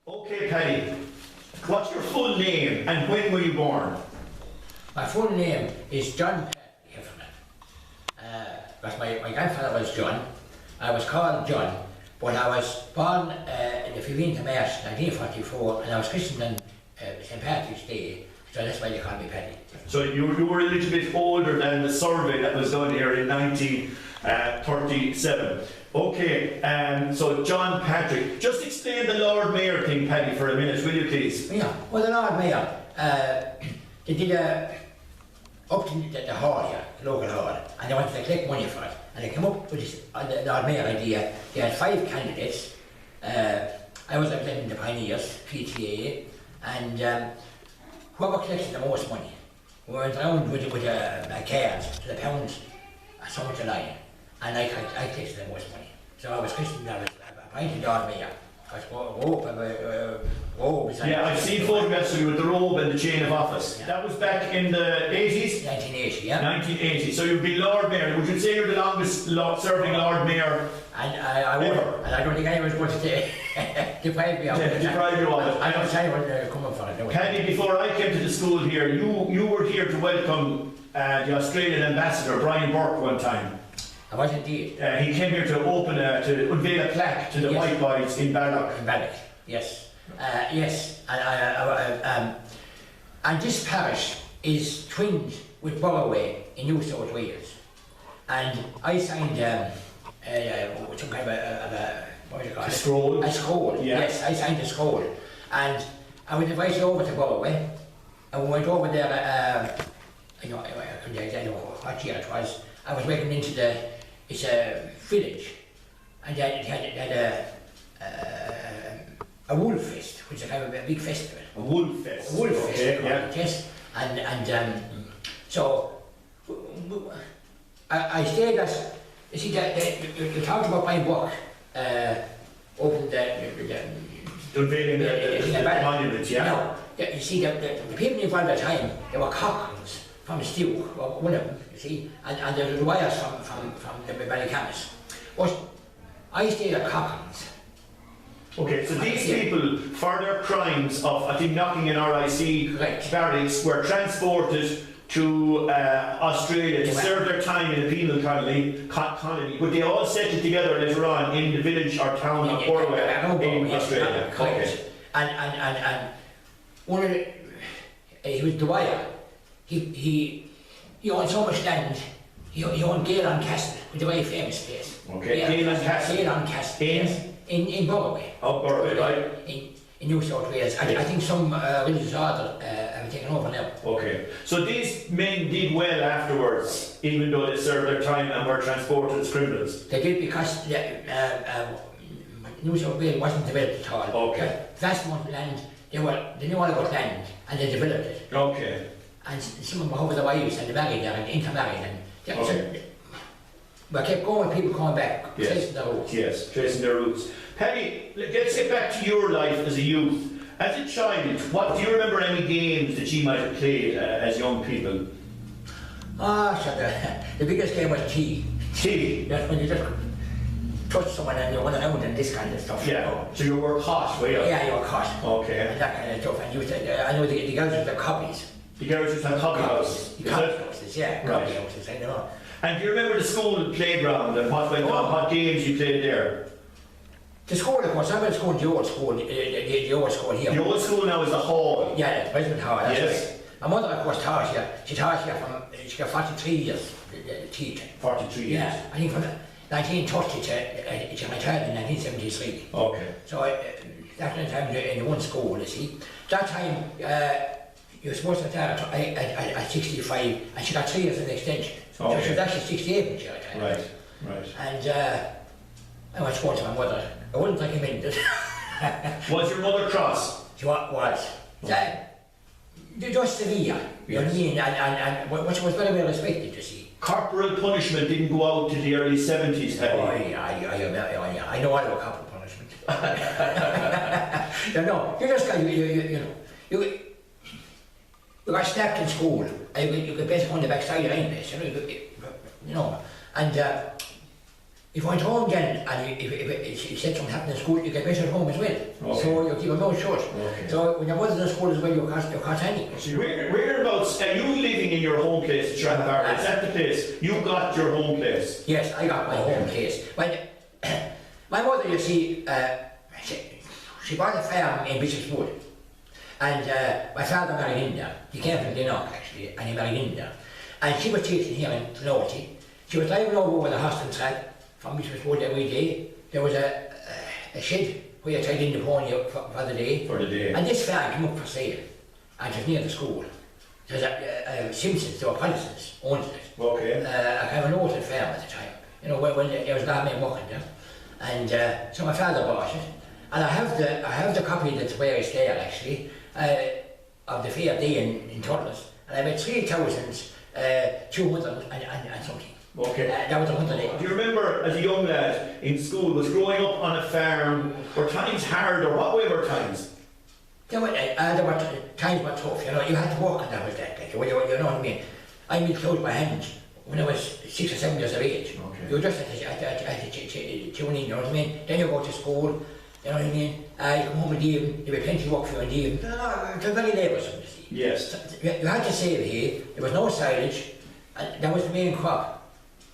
Okay, Paddy, what's your full name and when were you born? My full name is John Heffernan. Because my grandfather was John. I was called John, but I was born in the 15th of March 1944 and I was christened on St. Patrick's Day, so that's why they call me Paddy. So you were a little bit older than the survey that was done here in 1937. Okay, so John Patrick, just explain the Lord Mayor thing, Paddy, for a minute, will you please? Yeah, well, the Lord Mayor, they did up to the hall here, the local hall, and they wanted to collect money for it. And they came up with this the Lord Mayor idea. They had 5 candidates. I was representing the Pioneers, PTA, and whoever collected the most money went around with cards to the pounds, so much a line, and I collected the most money. So I was christened, I was appointed Lord Mayor. Yeah, I've seen photographs of you with the robe and the chain of office. Yeah. That was back in the 80s? 1980, yeah. 1980. So you'd be Lord Mayor. Would you say you're the longest serving Lord Mayor? And I would. And I don't think anyone's going to deprive me of it. Deprive you of it. I don't say what they're coming for it. Paddy, before I came to the school here, you were here to welcome the Australian ambassador, Brian Burke, one time. I was indeed. He came here to to unveil a plaque to the white boys in Balloch. In Balloch, yes. Yes. And this parish is twinned with Borroway in New South Wales. And I signed some kind of a what do you call it? A scroll. A scroll, yeah. Yes, I signed a scroll. And I was invited over to Borroway. And we went over there, I don't know what year it was. I was welcomed into it's a village, and they had a wool fest, which is kind of a big festival. A wool fest. A wool fest, okay, yeah. Yes. And so I stayed at. You see, you talked about my work. Opened unveiling the monuments, yeah. No, you see, the people involved at the time, they were Cochranes from Stew, one of them, you see, and there were wires from the Ballycamas. But I stayed at Cochranes. Okay, so these people, for their crimes of, I think, knocking an RIC barracks, were transported to Australia to serve their time in a penal colony, but they all settled together later on in the village or town of Borroway in Australia. Okay. And one of the, he was Dwyer. He owned so much land. He owned Gaylon Castle, which is a very famous place. Okay, Gaylon Castle. Gaylon Castle. In Borroway. Oh, Borroway, right. In New South Wales. I think some religious order have taken over now. Okay, so these men did well afterwards, even though they served their time and were transported as criminals. They did because New South Wales wasn't developed at all. Okay. Vast amount of land, they knew all about land and they developed it. Okay. And some of them over the wives and they married there and intermarried and so we kept going, people coming back, tracing their roots. Yes, tracing their roots. Paddy, let's get back to your life as a youth. As a child, do you remember any games that you might have played as young people? The biggest game was tea. Tea? That's when you just touch someone and you run around and this kind of stuff. Yeah, so you were caught, were you? Yeah, you were caught. Okay. And that kind of stuff. And I know the girls with their copies. The girls with their copy houses? Copy houses, yeah. Right. Copy houses, I know. And do you remember the school playground and what went on, what games you played there? The school, of course, I went to school, the old school, the old school here. The old school now is the hall. Yeah, the President Hall, that's yes. right. My mother, of course, taught here. She taught here she got 43 years teaching. 43 years? Yeah, I think from 1930 to she retired in 1973. Okay. So that's the time in one school, you see. That time, you were supposed to retire at 65, and she got 3 years of extension. Okay. So she was actually 68 when she retired. Right. And I went to school to my mother. I wouldn't recommend it. Was your mother cross? She was. Just severe, you know what I mean? And which was very well respected, you see. Corporal punishment didn't go out to the early 70s, Paddy. Oh, yeah. I know all about corporal punishment. You know, you just got, you got snapped in school, and you could basically on the backside of your own place, you know, and if you went home then, and if you said something happened in school, you get better at home as well. Okay. So you keep a mouth shut. Okay. So when you wasn't in school as well, you can't anything. So whereabouts are you living in your home place at Shranbar? Is that the place? You got your home place? Yes, I got my home place. My mother, you see, she bought a farm in Bishop's Wood. And my father married in there. He came from Dinnock actually, and he married in there. And she was teaching here in Clonoulty. She was driving over with a horse and trap from Bishop's Wood every day. There was a shed where you tied in the pony for the day. For the day. And this farm came up for sale. And it was near the school. There was a Simpsons, there were Protestants, owned it. Okay. A kind of an old farm at the time. You know, when there was a lot of men working there. And so my father bought it. And I have the copy that's where it's there actually, of the fair day in Turles. And I made 3,200 and something. Okay. That was 100 days. Do you remember as a young lad in school, was growing up on a farm, were times hard or what way were times? There were times were tough, you know, you had to work and that was that, like, you know what I mean? I made clothes by hand when I was 6 or 7 years of age. Okay. You just had to tune in, you know what I mean? Then you go to school, you know what I mean? You come home in the evening, there was plenty of work for you in the evening. It was very laboursome, you see. Yes. So, you had to save hay, there was no silage, and that was the main crop.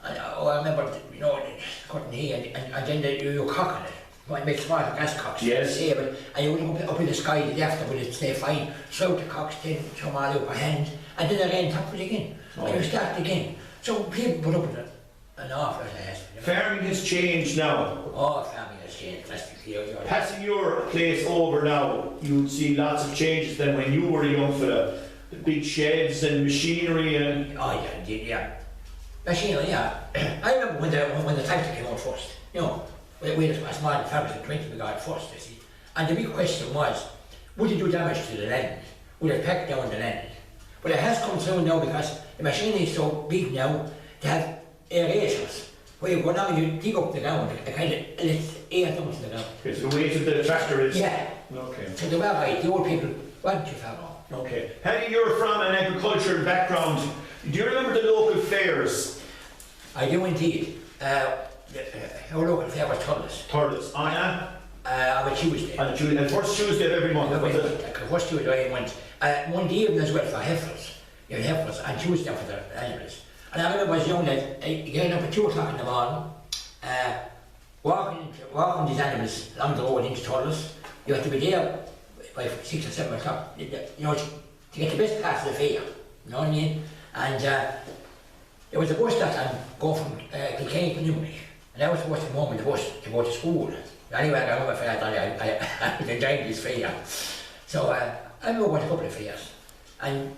And I remember, you know, cutting hay and then you cocking it. You might make small gas cocks. Yes. Save it, and you would look up in the sky the day after when it stay fine. Slow the cocks, then throw them all out by hand, and then the rain top it again. Oh. And you start again. So people put up with an awful lot of hassle. Farming has changed now. Oh, farming has changed drastically. Passing your place over now, you'd see lots of changes than when you were a young fella. The big sheds and machinery and... Oh yeah. Machinery, yeah. I remember when the tractor came out first, you know, we had a small farmers in 20 we got it first, you see. And the big question was, would it do damage to the land? Would it pack down the land? But it has come through now because the machinery is so big now, they have aerators. Where you go down and you dig up the ground, it kind of lets air down to the ground. Okay, so the weight of the tractor is... Yeah. Okay. So they were right, the old people weren't too far off. Okay. Paddy, you're from an agricultural background. Do you remember the local fairs? I do indeed. Our local fair was Turles. Turles. On a Tuesday. On a Tuesday. And first Tuesday of every month, was it? First Tuesday I went. Monday evening as well for heifers. You had heifers, and Tuesday for the animals. And I remember as a young lad, getting up at 2 o'clock in the morning, walking these animals along the road into Turles. You had to be there by 6 or 7 o'clock, you know, to get the best parts of the fair. You know what I mean? And there was a bus that time going from Kilkenny to Newry, and I was supposed to come home in the bus to go to school. Anyway, I remember for that I was enjoying this fair. So I remember going to a couple of fairs, and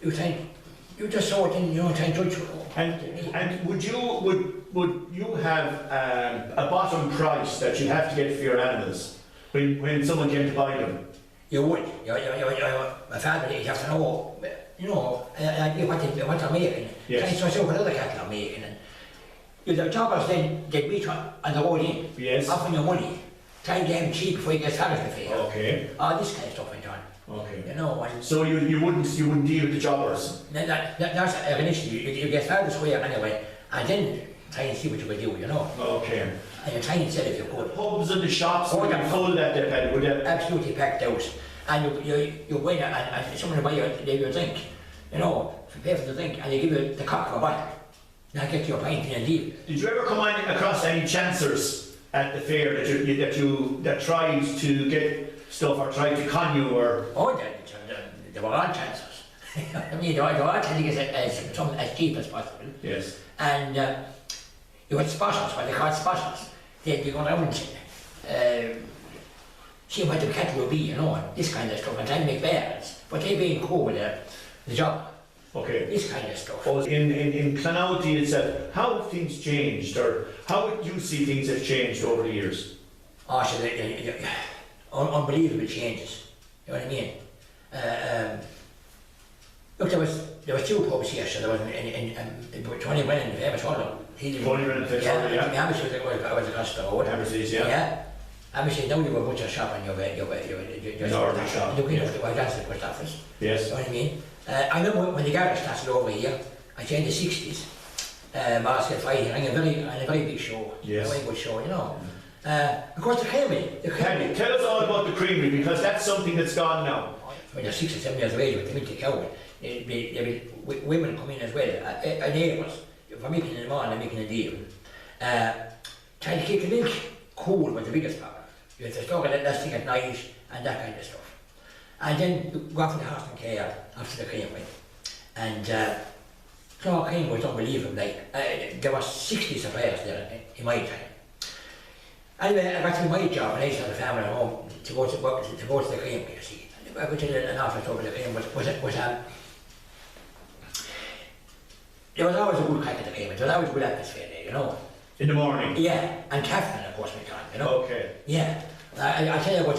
you just saw it in, you know, trying to judge. And would you have a bottom price that you have to get for your animals when someone came to buy them? You would. My father, he'd have to know, you know, what they're making. Yes. So I saw what other cattle are making. And the jobbers then, they'd meet on the road in, Yes. offering you money, trying to get them cheap before you get started with the fair. Okay. All this kind of stuff went on. Okay. You know, and So you wouldn't deal with the jobbers? that's initially, you get started square anyway, and then try and see what you could do, you know. Okay. And you try and sell if you The could. pubs and the shops Oh, would be yeah. full that day, Paddy, would they? Absolutely packed out. And you win and someone will buy you a drink, you know, you pay for the drink, and they give you the cock for a bottle. Now get you a pint and leave. Did you ever come across any chancers at the fair that tried to get stuff or tried to con you or? Oh, there were all chances. I mean, they were all trying to get something as cheap as possible. Yes. And you had spotters, what they called spotters. They'd be going around seeing what the cattle would be, you know, and this kind of stuff, and trying to make barrels. But they'd be in cool with the job. Okay. This kind of stuff. Oh, in Clonoulty itself, how have things changed, or how would you see things have changed over the years? Oh, so unbelievable changes. You know what I mean? Look, there was 2 pubs here, so there was Tony Brennan, the famous one. Tony Brennan, the famous one, yeah. Amish was across the road. Amish, yeah. Yeah. Amish, now you were butcher shop and you're Northern shop. looking at the that's the post office. Yes. You know what I mean? I remember when the garage started over here, I say in the 60s, basket fighting, and a very big show, Yes. a very good show, you know. Of course, the creamery. Paddy, tell us all about the creamery, because that's something that's gone now. When they're 6 or 7 years of age, with the milk cow, women come in as well, neighbours, for making in the morning, making a deal. Trying to keep the milk cool was the biggest problem. You have to store it last thing at night and that kind of stuff. And then you go off to the horse and care after the creamery. And Clark King was unbelievable. Like, there were 60 suppliers there in my time. Anyway, I got to my job and I used to have a family at home to go to the creamery, you see. I went to an office over the creamery, there was always a good crack at the creamery, there was always a good atmosphere there, you know. In the morning? Yeah, and Heffernan, of course, my time, you know. Okay. Yeah. I'll tell you about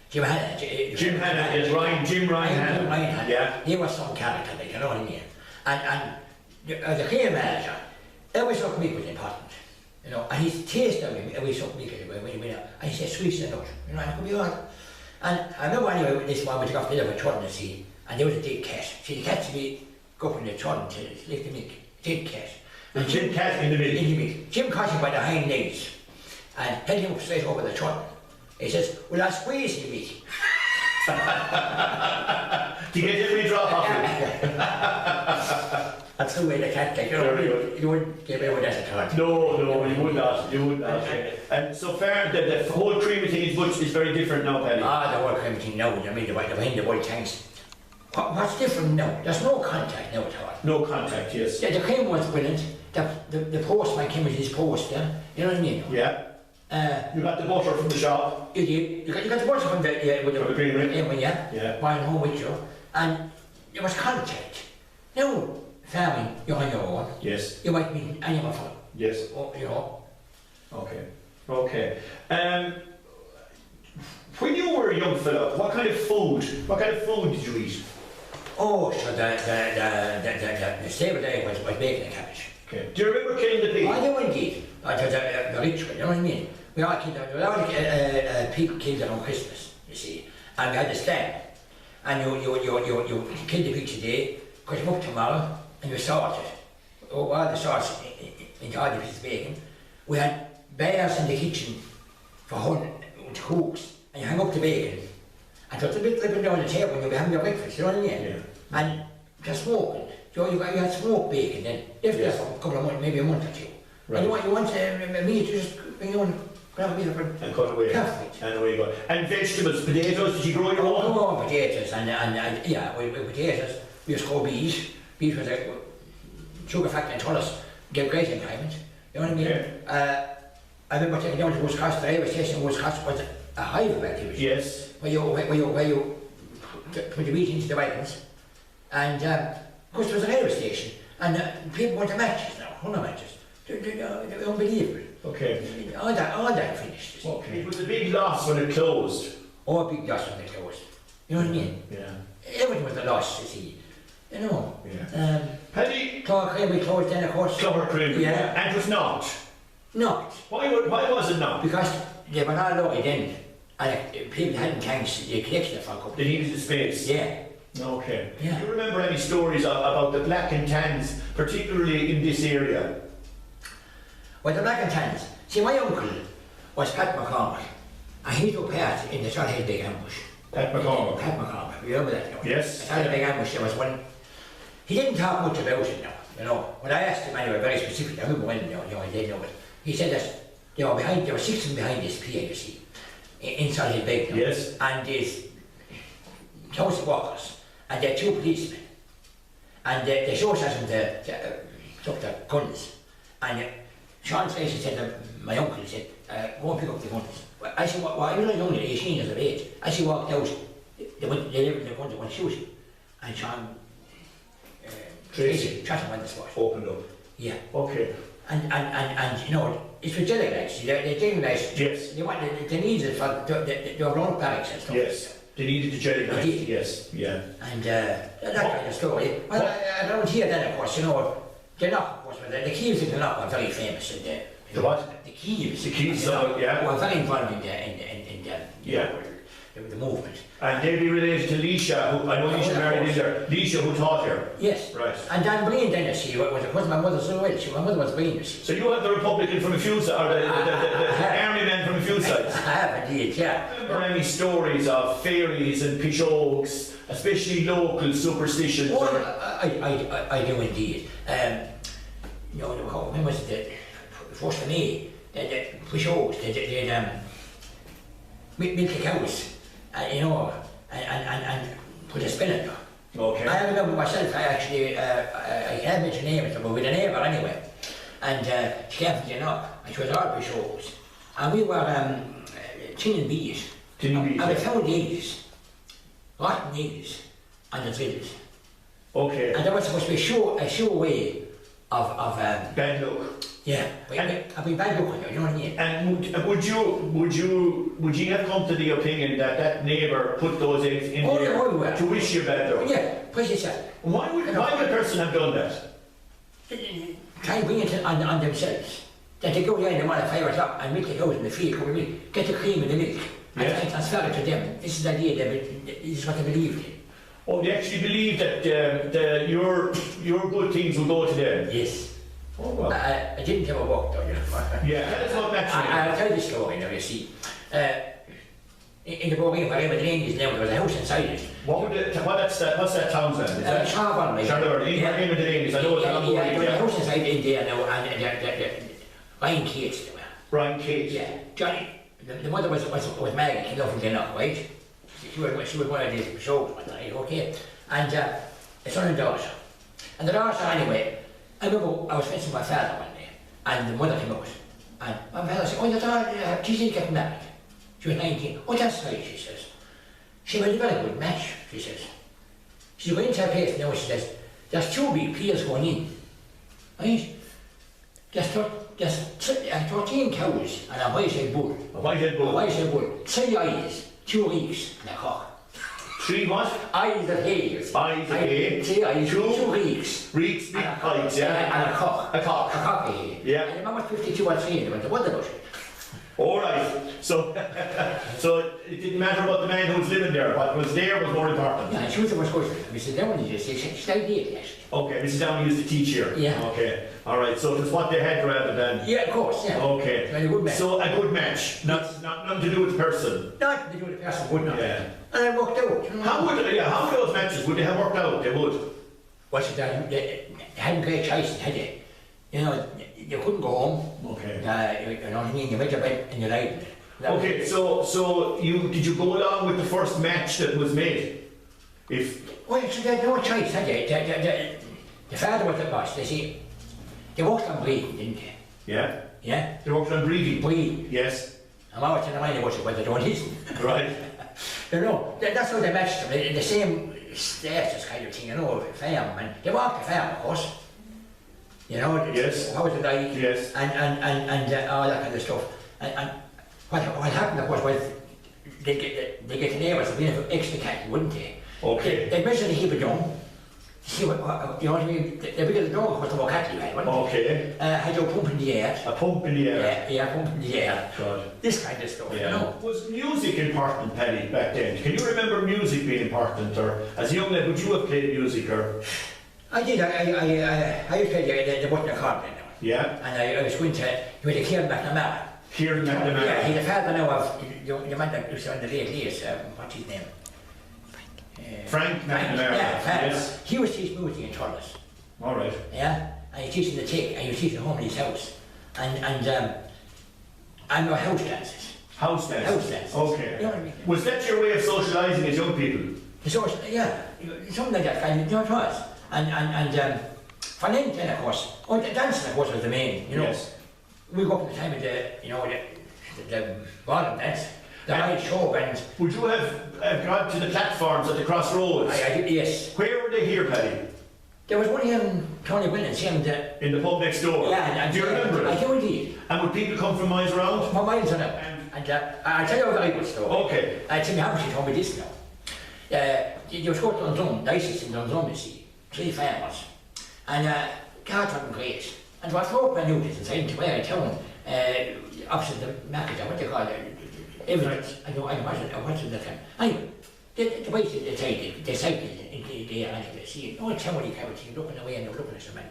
Jim Hanna. Jim Hanna, yes, Jim Ryan Hanna. Yeah. He was some character, like, you know what I mean? And the cream manager, every suck meat was important, you know, and his taste of him, every suck meat, and he said, sweet and nut, you know, and it could be all. And I remember anyway, this one we took off the other children to see, and there was a dead cat. See, the cat to be go up in the children to lick the milk, dead cat. And Jim cat in the milk? In the milk. Jim caught him by the hind legs and held him up straight over the children. He says, well, I'll squeeze you, meat. To get every drop off it. That's the way the cat takes it. You wouldn't give away that at all. No, you would not. You would not. And so far, the whole creamy thing is very different now, Paddy. The whole creamy thing now, I mean, the white tanks. What's different now? There's no contact now at all. No contact, yes. The cream was brilliant. The postman came with his post, you know what I mean? Yeah. You got the butter from the shop. You got the butter from the creamery. Yeah. Buying home with you. And there was contact. Now, farming, you're on your own. Yes. You might be animal farm. Yes. You know. Okay. When you were a young fella, what kind of food did you eat? Oh, so the stable day was bacon and cabbage. Okay. Do you remember killing the pig? I do indeed. The ritual, you know what I mean? We all killed people killed it on Christmas, you see. And we had the stand. And you kill the pig today, cut him up tomorrow, and you salt it. All the sauce into all the pieces of bacon. We had bears in the kitchen for hunting with hooks, and you hang up the bacon. And just a bit flipping down the table when you'll be having your breakfast, you know what I mean? Yeah. And just smoking. So you had smoked bacon then, if there's a couple of months, maybe a month or two. Right. And you want meat, you just bring it on, grab a bit of it. And cut away. Perfect. And away you go. And vegetables, potatoes, did you grow your own? Oh, potatoes, and yeah, with potatoes, we used to grow beet. Beet was a sugar factory in Tullis, gave great employment, you know what I mean? Okay. I remember taking down to Wisconsin, the railway station in Wisconsin was a hive of activity. Yes. Where you put the meat into the wagons, and of course there was a railway station, and people went to matches now, 100 matches. They're unbelievable. Okay. All that finished. Okay. It was a big loss when it closed. Oh, a big loss when it closed. You know what I mean? Yeah. Everything was a loss, you see. You know. Yeah. Paddy. Clark Creamery closed then, of course. Clark Creamery. Yeah. And it was not. Not. Why was it not? Because they were not lucky then, and people hadn't tanks, they collected it for a couple. They needed the space. Yeah. Okay. Yeah. Do you remember any stories about the black and tans, particularly in this area? Well, the black and tans. See, my uncle was Pat McCormick, and he took part in the Salthill Big Ambush. Pat McCormick. Pat McCormick. You remember that? No? Yes. The Salthill Big Ambush. There was one. He didn't talk much about it now. You know, when I asked him anyway, very specifically, I remember when I did know it. He said that there were 6 of them behind this pier, you see, in Salthill Big. No? Yes. And there's 1,000 workers, and there are 2 policemen, and they showed us took the guns, and Sean Tracy said that my uncle said, go and pick up the guns. I said, well, I was only 18 years of age. As he walked out, they left the guns and went shooting. And Sean Tracy shot him on the spot. Opened up. Yeah. Okay. And you know, it's with jelly lights. They're jelly lights. Yes. They needed it for the blown barracks and stuff. Yes. They needed the jelly lights. Yes. Yeah. And that kind of story. Well, I don't hear that, of course, you know. They're not, of course, but the Keels in the Knock are very famous. The what? The Keels. The Keels, yeah. Were very involved in yeah. the movement. And they'd be related to Leisha, who I know Leisha married in there. Leisha, who taught here. Yes. Right. And Dan Breen then, you see, was my mother's as well. My mother was Breen, you see. So you have the Republican from a few sides, or the army men from a few sides. I have indeed, yeah. Are there any stories of fairies and pishogues, especially local superstitions? Oh, I do indeed. You know, when was it? First of May, the pishogues, they'd milk the cows, you know, and put a spin in them. Okay. I remember myself, I can't mention names, but with a neighbour anyway. And she came from and she was all pishogues. And we were tinning bees. Tinning bees. And we found eggs, rotten eggs, on the drills. Okay. And there was supposed to be a sure way of bad luck. Yeah, I've been bad luck, you know what I mean? And would you have come to the opinion that neighbour put those eggs in there to wish you bad luck? Yeah, precisely. Why would a person have done that? Try and bring it on themselves. That they go there in the morning at 5 o'clock and milk the cows in the field, come with get the cream in the milk, and transfer it to them. This is the idea, this is what they believed in. Oh, they actually believed that your good things will go to them? Yes. Oh, well. I didn't have a walk though, you know. Yeah, that's what naturally. I'll tell you the story now, you see. In the Bourne, whatever the name is now, there was a house inside it. What's that town's name? Is that Charleville, right? Charleville, in the name is, I know it's on Yeah, there was a house inside in there now, and Ryan Cates, Brian Cates? Yeah. Johnny, the mother was Maggie, came out from Glenlock, right? She was one of these shows one night, okay? And the son and daughter. And the daughter, anyway, I remember I was fencing my father one day, and the mother came out. And my father said, oh, your daughter, she's getting married. She was 19. Oh, that's right, she says. She made a very good match, she says. She went into her place now, she says, there's 2 big peels going in. Right? There's 13 cows and a white-head bull. A white-head bull? A white-head bull. 3 eyes, 2 reeks, and a cock. 3 what? Eyes of hay. Eyes of hay. 3 eyes, 2 reeks. Reeks, big eyes, yeah. And a cock. A cock. A cock of hay. Yeah. And the mum was 52 or 3 and they went to wonder about it. All right. So it didn't matter about the man who was living there. What was there was more important. Yeah, and she was good. Mrs. Downey just said, she's like the actually. Okay, Mrs. Downey used to teach here. Yeah. Okay. All right. So it was what they had rather than. Yeah, of course. Yeah. Okay. And a good match. So a good match. Nothing to do with the person. Nothing to do with the person, would not. Yeah. And I worked out. How would those matches would they have worked out? They would. What's it done? They hadn't great choices, had they? You know, you couldn't go home. Okay. You know what I mean? You went to bed and you lied. Okay, so did you go along with the first match that was made? Well, so they had no choice, had they? The father was the boss. They see, they worked on breathing, didn't they? Yeah. Yeah. They worked on breathing. Breathing. Yes. I'm always telling them about it, but they don't listen. Right. You know, that's how they matched them. In the same status kind of thing, you know, farm, and they walked the farm, of course. You know. Yes. How was it like? Yes. And all that kind of stuff. And what happened, of course, was they get the neighbours a bit of extra cattle, wouldn't they? Okay. They measured a heap of dung. See what you know what I mean? The bigger the dung, of course, the more cattle you had, wouldn't Okay. had your pump in the air. A pump in the air. Yeah, pump in the air. God. This kind of stuff, Yeah. you know. Was music important, Paddy, back then? Can you remember music being important, or as a young lad, would you have played music, or? I did. I used to play the button accordion now. Yeah. And I was going to with the Kieran McNamara. Kieran McNamara. Yeah, he's a father now of the man that used to on the late years. What's his name? Frank McNamara. Yeah, Yes. he was teaching music in Thurles. All right. Yeah, and he teaching the tick, and he was teaching home in his house. And I'm a house dances. House dance. House dances. Okay. You know what I mean? Was that your way of socialising as young people? So yeah, something like that kind of, you know, it was. And for then, of course, the dancing, of course, was the main, you know. Yes. We go up at the time of the ballroom dance, the light show bands. Would you have gone to the platforms at the crossroads? Yes. Where were they here, Paddy? There was one here in Tony Williams, him that. In the pub next door? Yeah, do you remember I it? do indeed. And would people come from miles around? My mind's on it. And I'll tell you a very good story. Okay. Timmy Hamilton told me this now. You was going to Dundrum, diocese in Dundrum, you see, 3 farmers. And cars wasn't great. And there was no brand new business inside where in town, opposite the market, what do you call it? Everything. I wasn't the time. Anyway, the way they cycled in the anyway, see, no tell what he covered, he's looking away and they're looking at some man.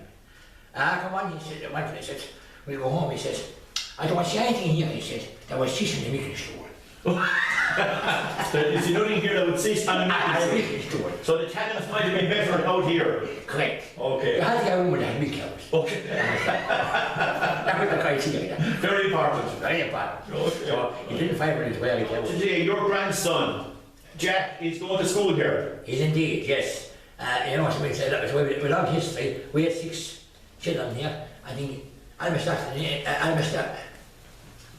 Come on, he said, one said, we'll go home, he says, I don't want to see anything here, he said, there was fish in the milk store. Is there nothing here that would cease on the milk store? So the tenants might have been better out here? Correct. Okay. You had to get room with the milk cows. Okay. That was the criteria. Very important. Very important. Okay. So he didn't find really well he cows. Today, your grandson, Jack, is going to school here. He's indeed, yes. You know what I mean? With long history, we had 6 children here. I think Alma started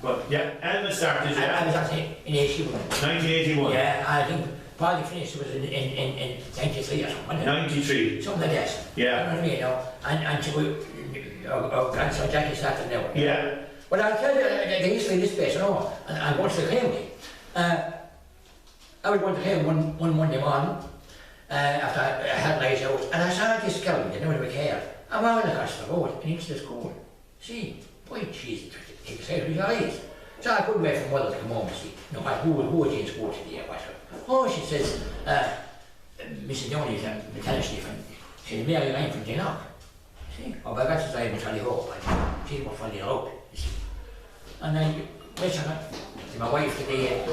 Well, yeah, Alma started, I was actually in 81. 1981. Yeah, I think Paddy finished was in 93 or something. 93. Something like that. Yeah. You know what I mean? You know? And our grandson Jackie started now. Yeah. But I'll tell you the history of this place, you know, and I'm going to the claim. I was going to claim one Monday morning after I had night out, and I saw this girl, you know, with hair. I'm out across the road and into the school. See, boy, she's excited with her eyes. So I couldn't wait for mother to come home and see, you know, who was in school today, what? Oh, she says, Mrs. Downey is a metallic from, she's Mary Ryan from Genock. See, oh, but I got to drive and try to go, and she was funny out, you see. And then, wait a minute, my wife today.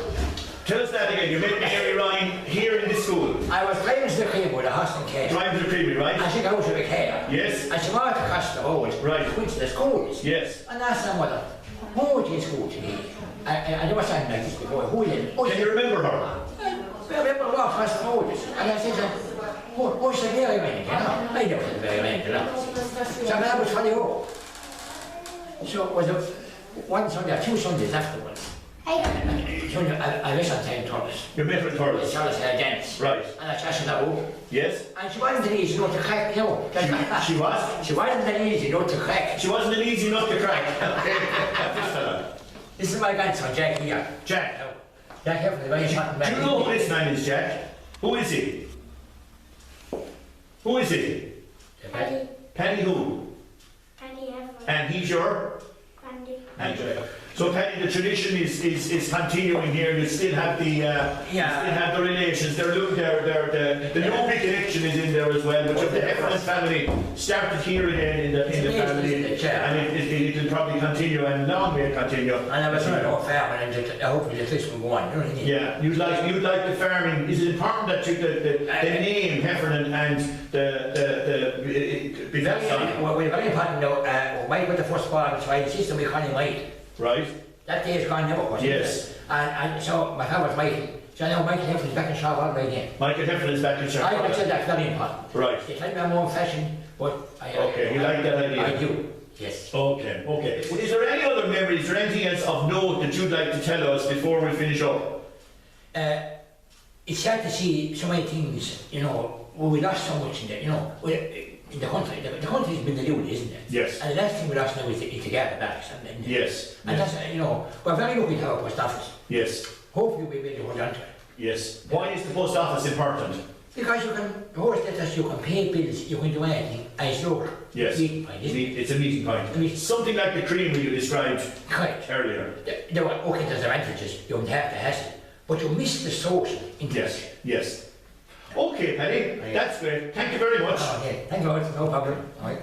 Tell us that again. You met Mary Ryan here in the school. I was driving to the cream with a horse and carriage. Driving to the creamery, right? And she goes to the car. Yes. And she walked across the road. Right. Went to the schools. Yes. And asked her mother, who was in school today? I never saw like this before. Who is? Can you remember her? I remember walking across the road. And I said, who's the Mary Ryan? You know? I never said the Mary Ryan, you know. So that was funny home. So it was one Sunday or 2 Sundays afterwards. I wish I'd taken Thomas. You met her in Thurles. Thomas had a dance. Right. And I said that over. Yes. And she wasn't an easy nut to crack, you know. She was? She wasn't an easy nut to crack. She wasn't an easy nut to crack. This is my grandson, Jack here. Jack. Jack Heffernan, very short Do you know who this man is, Jack? Who is he? Who is he? Paddy. Paddy who? Paddy Heffernan. And he's your? Grandy. And so Paddy, the tradition is continuing here. You still have the you still have the relations. The Newbury connection is in there as well. But the Heffernan family started here again in the family, and it will probably continue and long may continue. And I was trying to farm and hopefully the fish will go on. You know what I mean? Yeah, you'd like the farming. Is it important that you the name Heffernan and the well, we're very important though. Mike with the first ball, so I system we call him Mike. Right. That day is gone now, was it? Yes. And so my father was Michael. So now Michael Heffernan is back in shop all right again. Michael Heffernan is back in shop. I would say that's very important. Right. They tell me I'm old fashioned, but Okay, you like that idea? I do, yes. Okay, okay. Well, is there any other memories or anything else of note that you'd like to tell us before we finish up? It's sad to see so many things, you know, we lost so much in there, you know, in the country. The country's been deluded, isn't it? Yes. And the last thing we lost now is to gather back. Yes. And yes. that's, you know, we're very lucky to have a post office. Yes. Hopefully we'll be able to hold on to it. Yes. Why is the post office important? Because you can, post letters, you can pay bills, you can do anything, and it's local. Yes. It's a meeting point. Something like the creamery you described earlier. Okay, there's advantages, you don't have to hassle, but you miss the social interest. Yes, yes. Okay, Paddy, that's great. Thank you very much. Okay, thank you, no problem. All right.